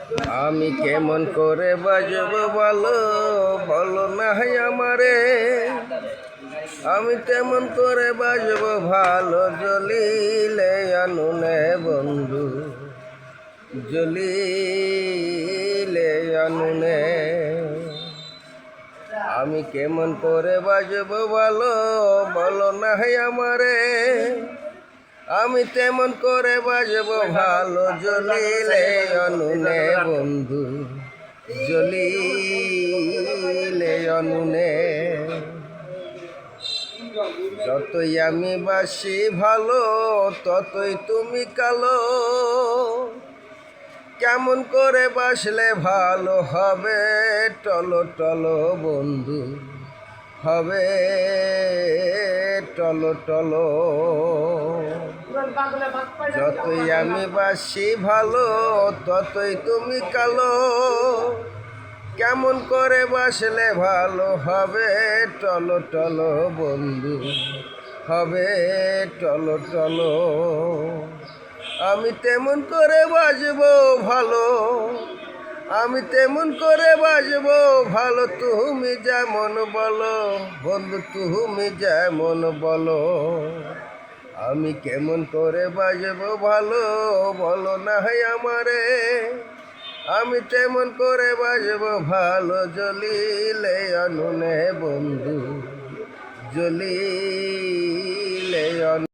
আমি কেমন করে বাজব ভালো বলো না হয় আমারে, আমি তেমন করে বাজব ভালো জ্বলিলে আনুনে বন্ধু, জ্বলিলে আনুনে। আমি কেমন করে বাজব ভালো বলো না হয় আমারে, আমি তেমন করে বাজব ভালো জ্বলিলে আনুনে বন্ধু, জ্বলিলে আনুনে। যতই আমি বাসি ভালো ততই তুমি কালো, কেমন করে বাসলে ভালো হবে টলো টলো বন্ধু, হবে টলো টলো। যতই আমি বাসি ভালো ততই তুমি কালো, কেমন করে বাসলে ভালো হবে টলো টলো বন্ধু, হবে টলো টলো। আমি তেমন করে বাজবো ভালো, আমি তেমন করে বাজবো ভালো, তুমি যেমন বলো বন্ধু, তুমি যেমন বলো। আমি কেমন করে বাজবো ভালো বলো না হয় আমারে, আমি তেমন করে বাজবো ভালো জ্বলিলে আনুনে বন্ধু, জ্বলিলে